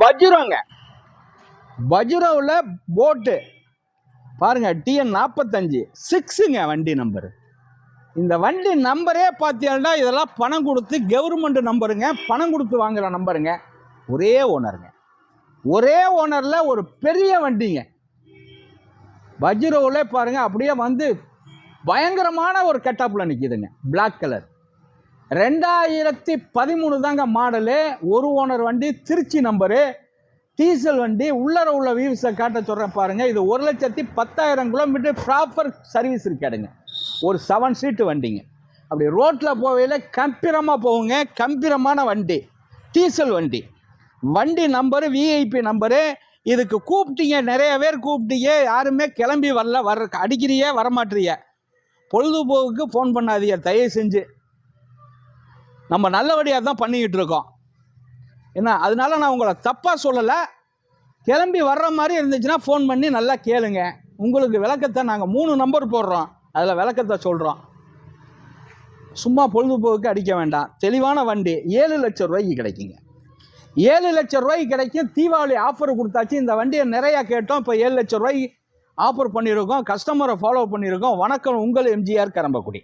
பஜ்ரோங்க, பஜ்ரோவில் போட்டு பாருங்க, TN 45 6ங்க வண்டி நம்பரு. இந்த வண்டி நம்பரே பார்த்தீங்கன்னா இதெல்லாம் பணம் கொடுத்து கவர்மெண்ட் நம்பருங்க, பணம் கொடுத்து வாங்குற நம்பருங்க. ஒரே ஓனருங்க, ஒரே ஓனரில் ஒரு பெரிய வண்டிங்க. பஜ்ரோவில் பாருங்க, அப்படியே வந்து பயங்கரமான ஒரு கெட்டப்பில் நிற்கிதுங்க. பிளாக் கலர் 2013 தாங்க மாடலு. ஒரு ஓனர் வண்டி, திருச்சி நம்பரு, டீசல் வண்டி. உள்ளர உள்ள வியூஸை காட்ட சொல்கிறேன் பாருங்கள். இது 1,10,000 கிலோமீட்டர் ப்ராப்பர் சர்வீஸ் இருக்காடுங்க. ஒரு 7 சீட்டு வண்டிங்க. அப்படி ரோட்டில் போகையில் கம்பீரமாக போகுங்க. கம்பீரமான வண்டி, டீசல் வண்டி. வண்டி நம்பரு VIP நம்பரு. இதுக்கு கூப்பிட்டீங்க, நிறைய பேர் கூப்பிட்டீங்க, யாருமே கிளம்பி வரல. அடிக்கிறியே வரமாட்டீங்க. பொழுதுபோக்குக்கு ஃபோன் பண்ணாதீங்க தயவு செஞ்சு. நம்ம நல்லபடியாக தான் பண்ணிக்கிட்டு இருக்கோம் என்ன. அதனால நான் உங்களை தப்பாக சொல்லலை. கிளம்பி வர்ற மாதிரி இருந்துச்சுன்னா ஃபோன் பண்ணி நல்லா கேளுங்க. உங்களுக்கு விளக்கத்தை நாங்கள் 3 நம்பர் போடுறோம், அதில் விளக்கத்தை சொல்கிறோம். சும்மா பொழுதுபோக்கு அடிக்க வேண்டாம். தெளிவான வண்டி 7 லட்சம் ரூபாய்க்கு கிடைக்குங்க. 7 லட்சம் ரூபாய்க்கு கிடைக்கும். தீபாவளி ஆஃபர் கொடுத்தாச்சு. இந்த வண்டியை நிறையா கேட்டோம். இப்போ 7 லட்சம் ரூபாய்க்கு ஆஃபர் பண்ணியிருக்கோம். கஸ்டமரை ஃபாலோ பண்ணியிருக்கோம். வணக்கம், உங்கள் MGR கரம்பக்குடி.